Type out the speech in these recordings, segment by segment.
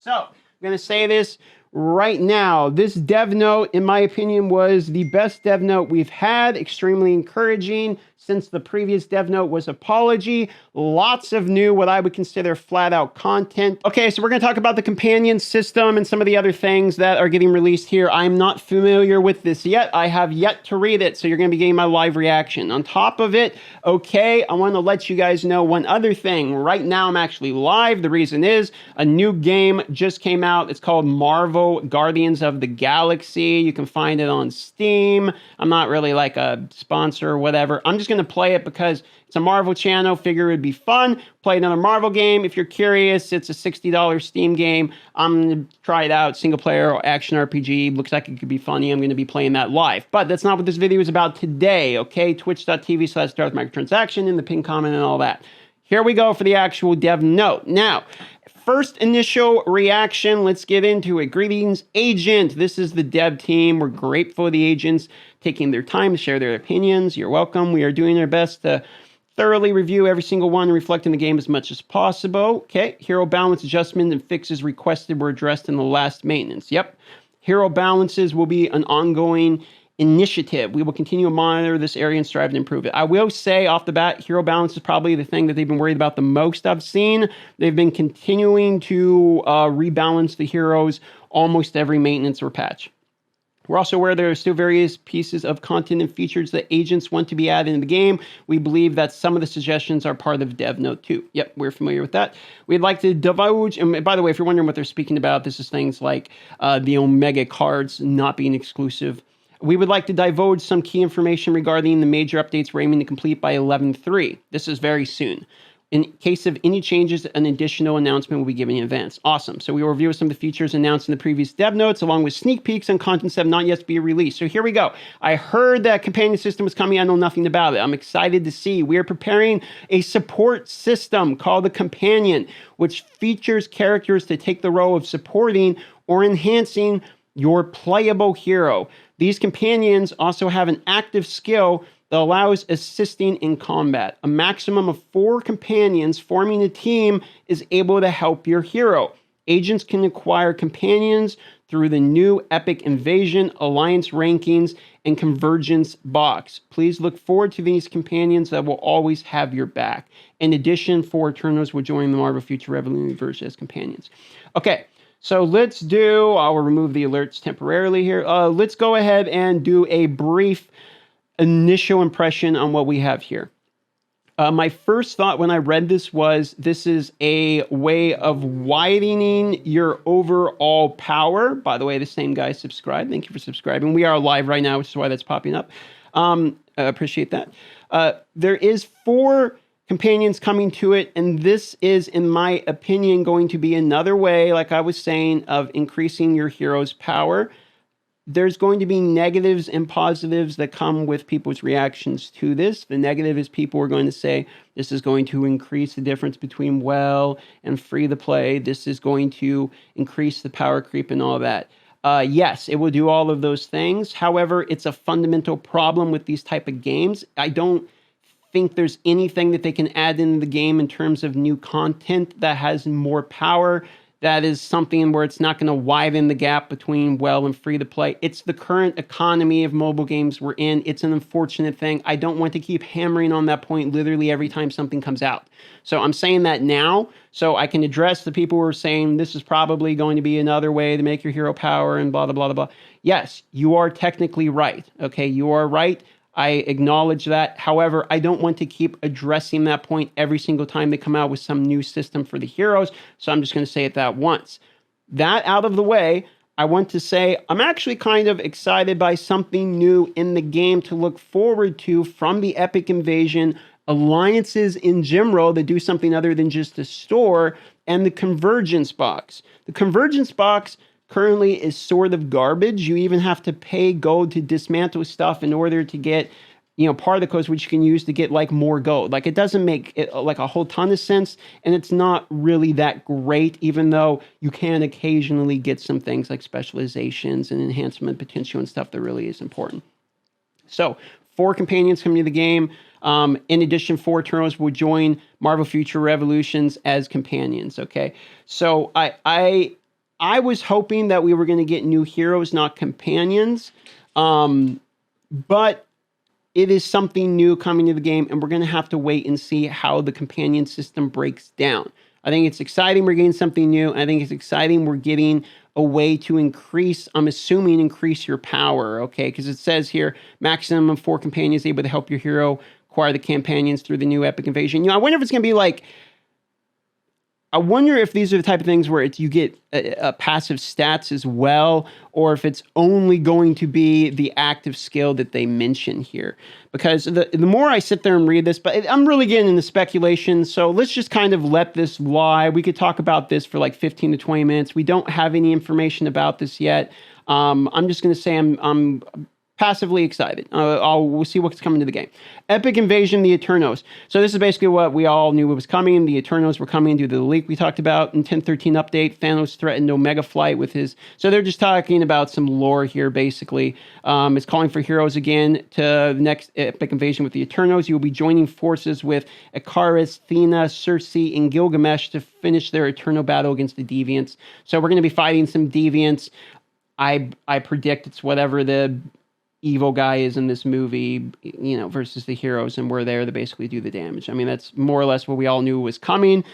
So, I'm going to say this right now. This dev note, in my opinion, was the best dev note we've had. Extremely encouraging since the previous dev note was Apology. Lots of new, what I would consider flat out content. Okay, so we're going to talk about the companion system and some of the other things that are getting released here. I'm not familiar with this yet. I have yet to read it, so you're going to be getting my live reaction. On top of it, okay, I want to let you guys know one other thing. Right now, I'm actually live. The reason is a new game just came out. It's called Marvel Guardians of the Galaxy. You can find it on Steam. I'm not really like a sponsor or whatever. I'm just going to play it because it's a Marvel channel. Figure it'd be fun. Play another Marvel game. If you're curious, it's a $60 Steam game. I'm going to try it out. Single player action RPG. Looks like it could be funny. I'm going to be playing that live. But that's not what this video is about today, okay? Twitch.tv/DarthMicrotransaction in the pin comment and all that. Here we go for the actual dev note. Now, first initial reaction, let's get into it. Greetings, Agent. This is the dev team. We're grateful for the agents taking their time to share their opinions. You're welcome. We are doing our best to thoroughly review every single one and reflect in the game as much as possible. Okay, hero balance adjustments and fixes requested were addressed in the last maintenance. Yep, hero balances will be an ongoing initiative. We will continue to monitor this area and strive to improve it. I will say off the bat, hero balance is probably the thing that they've been worried about the most I've seen. They've been continuing to rebalance the heroes almost every maintenance or patch. We're also aware there are still various pieces of content and features that agents want to be added in the game. We believe that some of the suggestions are part of Dev Note 2. Yep, we're familiar with that. We'd like to divulge, and by the way, if you're wondering what they're speaking about, this is things like the Omega cards not being exclusive. We would like to divulge some key information regarding the major updates we're aiming to complete by 11.3. This is very soon. In case of any changes, an additional announcement will be given in advance. Awesome. So we will review some of the features announced in the previous dev notes, along with sneak peeks and contents that have not yet been released. So here we go. I heard that companion system was coming. I know nothing about it. I'm excited to see. We are preparing a support system called the Companion, which features characters to take the role of supporting or enhancing your playable hero. These companions also have an active skill that allows assisting in combat. A maximum of 4 companions forming a team is able to help your hero. Agents can acquire companions through the new Epic Invasion, Alliance Rankings, and Convergence box. Please look forward to these companions that will always have your back. In addition, 4 Eternals will join the Marvel Future Revolution version as companions. Okay. So let's do, I'll remove the alerts temporarily here. Let's go ahead and do a brief initial impression on what we have here. My first thought when I read this was, this is a way of widening your overall power. By the way, the same guy subscribed. Thank you for subscribing. We are live right now, which is why that's popping up. I appreciate that. There is 4 companions coming to it, and this is, in my opinion, going to be another way, like I was saying, of increasing your hero's power. There's going to be negatives and positives that come with people's reactions to this. The negative is people are going to say, this is going to increase the difference between well and free to play. This is going to increase the power creep and all that. Yes, it will do all of those things. However, it's a fundamental problem with these type of games. I don't think there's anything that they can add into the game in terms of new content that has more power. That is something where it's not going to widen the gap between well and free to play. It's the current economy of mobile games we're in. It's an unfortunate thing. I don't want to keep hammering on that point literally every time something comes out. So I'm saying that now so I can address the people who are saying this is probably going to be another way to make your hero power and blah, blah, blah, blah. Yes, you are technically right. Okay, you are right. I acknowledge that. However, I don't want to keep addressing that point every single time they come out with some new system for the heroes, so I'm just going to say it that once. That out of the way, I want to say I'm actually kind of excited by something new in the game to look forward to from the Epic Invasion, alliances in general that do something other than just a store, and the Convergence box. The Convergence box currently is sort of garbage. You even have to pay gold to dismantle stuff in order to get, particles which you can use to get like more gold. Like, it doesn't make it like a whole ton of sense, and it's not really that great, even though you can occasionally get some things like specializations and enhancement potential and stuff that really is important. So 4 companions coming to the game. In addition, 4 Eternals will join Marvel Future Revolutions as companions. Okay, so I I was hoping that we were going to get new heroes, not companions. But it is something new coming to the game, and we're going to have to wait and see how the companion system breaks down. I think it's exciting we're getting something new. I think it's exciting we're getting a way to increase, I'm assuming, increase your power, okay? Because it says here, maximum of 4 companions able to help your hero acquire the companions through the new epic invasion. You know, I wonder if it's going to be like, I wonder if these are the type of things where you get a passive stats as well, or if it's only going to be the active skill that they mention here. Because the more I sit there and read this, but I'm really getting into speculation, so let's just kind of let this lie. We could talk about this for like 15 to 20 minutes. We don't have any information about this yet. I'm just going to say I'm passively excited. We'll see what's coming to the game. Epic Invasion, the Eternos. So this is basically what we all knew was coming. The Eternos were coming due to the leak we talked about. In 1013 update, Thanos threatened Omega Flight with his... So they're just talking about some lore here, basically. It's calling for heroes again to the next Epic Invasion with the Eternos. You will be joining forces with Ikaris, Athena, Circe, and Gilgamesh to finish their eternal battle against the Deviants. So we're going to be fighting some Deviants. I predict it's whatever the evil guy is in this movie, you know, versus the heroes, and we're there to basically do the damage. I mean, that's more or less what we all knew was coming.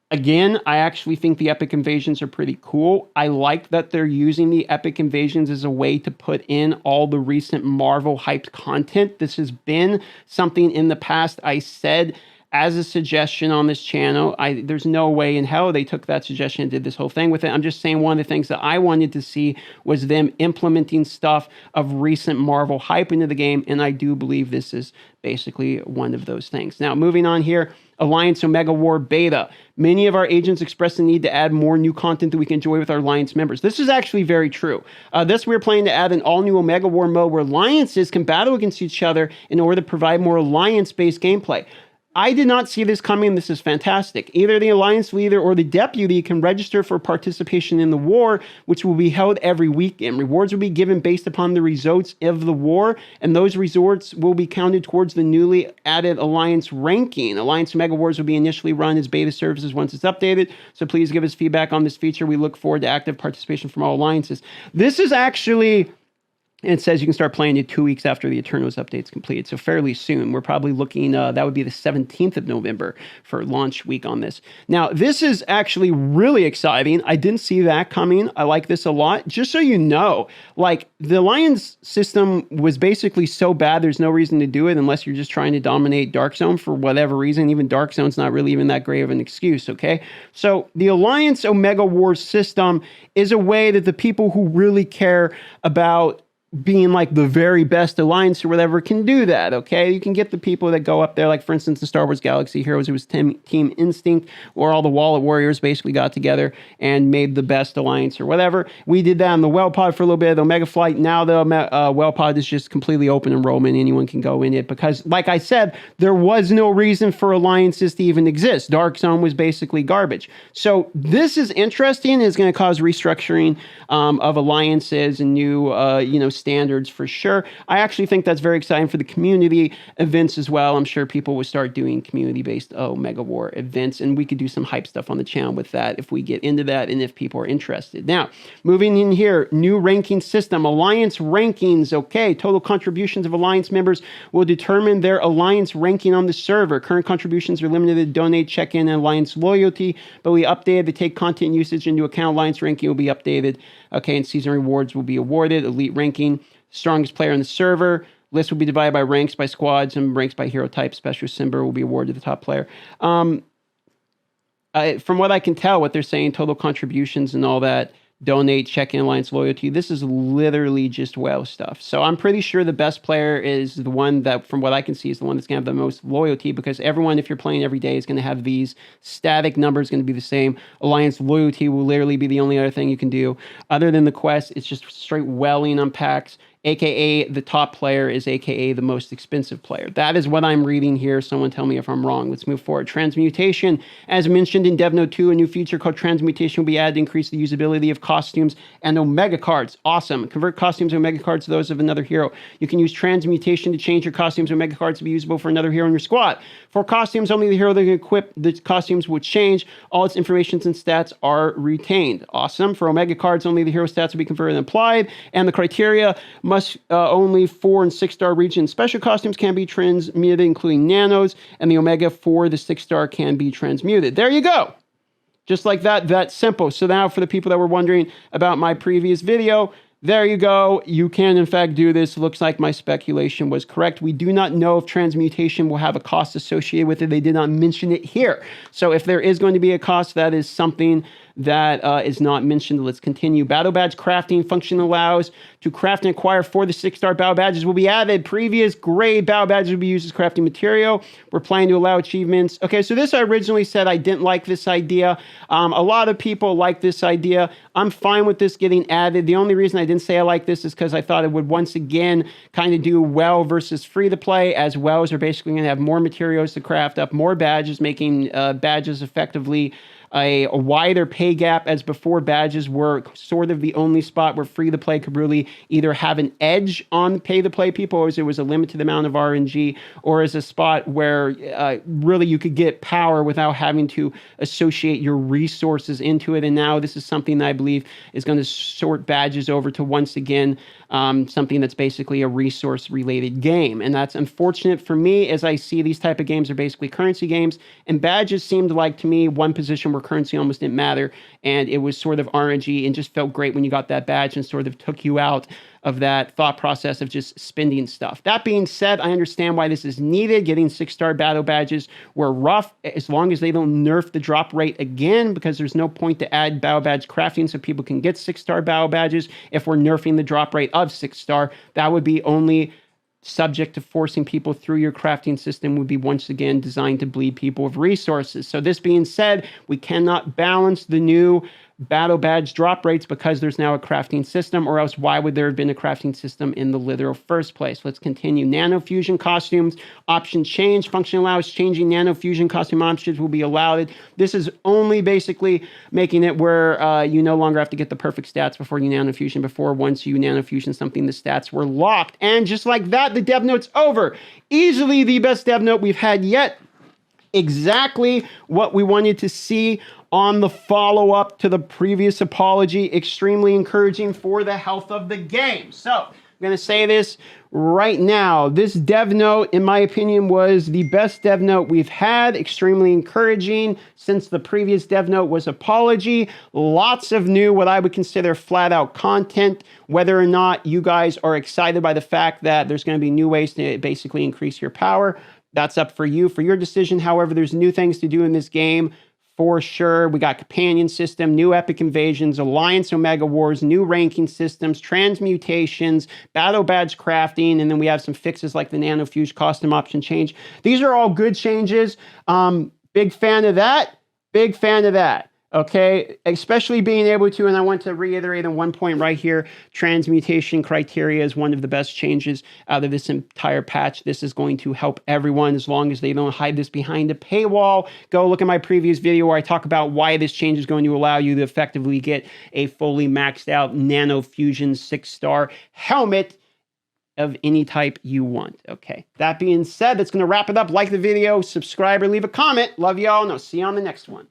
Again, I actually think the epic invasions are pretty cool. I like that they're using the epic invasions as a way to put in all the recent Marvel hyped content. This has been something in the past I said as a suggestion on this channel. There's no way in hell they took that suggestion and did this whole thing with it. I'm just saying one of the things that I wanted to see was them implementing stuff of recent Marvel hype into the game, and I do believe this is basically one of those things. Now, moving on here, Alliance Omega War Beta. Many of our agents expressed the need to add more new content that we can enjoy with our Alliance members. This is actually very true. Thus, we're planning to add an all-new Omega War mode where Alliances can battle against each other in order to provide more Alliance-based gameplay. I did not see this coming. This is fantastic. Either the Alliance leader or the deputy can register for participation in the war, which will be held every weekend. Rewards will be given based upon the results of the war, and those rewards will be counted towards the newly added Alliance ranking. Alliance Mega Wars will be initially run as beta services once it's updated, so please give us feedback on this feature. We look forward to active participation from all Alliances. This is actually... It says you can start playing it 2 weeks after the Eternals update's completed, so fairly soon. We're probably looking, that would be the 17th of November for launch week on this. Now, this is actually really exciting. I didn't see that coming. I like this a lot. Just so you know, like, the Alliance system was basically so bad, there's no reason to do it unless you're just trying to dominate Dark Zone for whatever reason. Even Dark Zone's not really even that great of an excuse, okay? So the Alliance Omega Wars system is a way that the people who really care about being like the very best alliance or whatever can do that, okay? You can get the people that go up there, like for instance, the Star Wars Galaxy Heroes, it was Team Instinct, where all the Wallet Warriors basically got together and made the best alliance or whatever. We did that on the Well Pod for a little bit, the Omega Flight. Now the Well Pod is just completely open enrollment. Anyone can go in it because, like I said, there was no reason for alliances to even exist. Dark Zone was basically garbage. So this is interesting. It's going to cause restructuring of alliances and new, standards for sure. I actually think that's very exciting for the community events as well. I'm sure people will start doing community-based Omega War events, and we could do some hype stuff on the channel with that if we get into that and if people are interested. Now, moving in here, new ranking system, Alliance rankings. Okay, total contributions of Alliance members will determine their Alliance ranking on the server. Current contributions are limited to donate, check-in, and Alliance loyalty, but we updated to take content usage into account. Alliance ranking will be updated. Okay, and season rewards will be awarded. Elite ranking, strongest player on the server. List will be divided by ranks, by squads, and ranks by hero type. Special Simber will be awarded to the top player. From what I can tell, what they're saying, total contributions and all that, donate, check-in, Alliance loyalty, this is literally just WoW stuff. So I'm pretty sure the best player is the one that, from what I can see, is the one that's going to have the most loyalty, because everyone, if you're playing every day, is going to have these static numbers going to be the same. Alliance loyalty will literally be the only other thing you can do. Other than the quest, it's just straight welling on packs. aka the top player is aka the most expensive player. That is what I'm reading here. Someone tell me if I'm wrong. Let's move forward. Transmutation, as mentioned in DevNote 2, a new feature called Transmutation will be added to increase the usability of costumes and Omega cards. Awesome. Convert costumes and Omega cards to those of another hero. You can use Transmutation to change your costumes and Omega cards to be usable for another hero in your squad. For costumes, only the hero that can equip the costumes will change. All its information and stats are retained. Awesome. For Omega cards, only the hero stats will be converted and applied, and the criteria must only 4 and 6-star region. Special costumes can be transmuted, including Nanos, and the Omega for the 6-star can be transmuted. There you go. Just like that, that's simple. So now for the people that were wondering about my previous video, there you go. You can, in fact, do this. Looks like my speculation was correct. We do not know if transmutation will have a cost associated with it. They did not mention it here. So if there is going to be a cost, that is something that is not mentioned. Let's continue. Battle badge crafting function allows to craft and acquire 4 of the 6-star battle badges will be added. Previous grade battle badges will be used as crafting material. We're planning to allow achievements. Okay, so this I originally said I didn't like this idea. A lot of people like this idea. I'm fine with this getting added. The only reason I didn't say I like this is because I thought it would once again kind of do well versus free to play, as well as they're basically going to have more materials to craft up, more badges, making badges effectively a wider pay gap, as before badges were sort of the only spot where free to play could really either have an edge on pay to play people, or as it was a limited amount of RNG, or as a spot where really you could get power without having to associate your resources into it. And now this is something that I believe is going to sort badges over to once again something that's basically a resource related game. And that's unfortunate for me, as I see these type of games are basically currency games, and badges seemed like to me one position where currency almost didn't matter, and it was sort of RNG and just felt great when you got that badge and sort of took you out of that thought process of just spending stuff. That being said, I understand why this is needed. Getting 6-star battle badges were rough, as long as they don't nerf the drop rate again, because there's no point to add battle badge crafting so people can get 6-star battle badges if we're nerfing the drop rate of 6-star. That would be only subject to forcing people through your crafting system, would be once again designed to bleed people of resources. So this being said, we cannot balance the new battle badge drop rates because there's now a crafting system, or else why would there have been a crafting system in the literal first place? Let's continue. Nano fusion costumes option change. Function allows changing nano fusion costume options will be allowed. This is only basically making it where you no longer have to get the perfect stats before you nano fusion. Before, once you nano fusion something, the stats were locked. And just like that, the dev note's over. Easily the best dev note we've had yet. Exactly what we wanted to see on the follow-up to the previous apology. Extremely encouraging for the health of the game. So I'm going to say this right now. This dev note, in my opinion, was the best dev note we've had. Extremely encouraging since the previous dev note was apology. Lots of new, what I would consider flat-out content. Whether or not you guys are excited by the fact that there's going to be new ways to basically increase your power, that's up for you, for your decision. However, there's new things to do in this game for sure. We got companion system, new epic invasions, alliance omega wars, new ranking systems, transmutations, battle badge crafting, and then we have some fixes like the nano fuse costume option change. These are all good changes. Big fan of that. Big fan of that. Okay, especially being able to, and I want to reiterate on one point right here, transmutation criteria is one of the best changes out of this entire patch. This is going to help everyone as long as they don't hide this behind a paywall. Go look at my previous video where I talk about why this change is going to allow you to effectively get a fully maxed out Nano Fusion 6-star helmet of any type you want. Okay, that being said, that's going to wrap it up. Like the video, subscribe, or leave a comment. Love y'all, and I'll see you on the next one.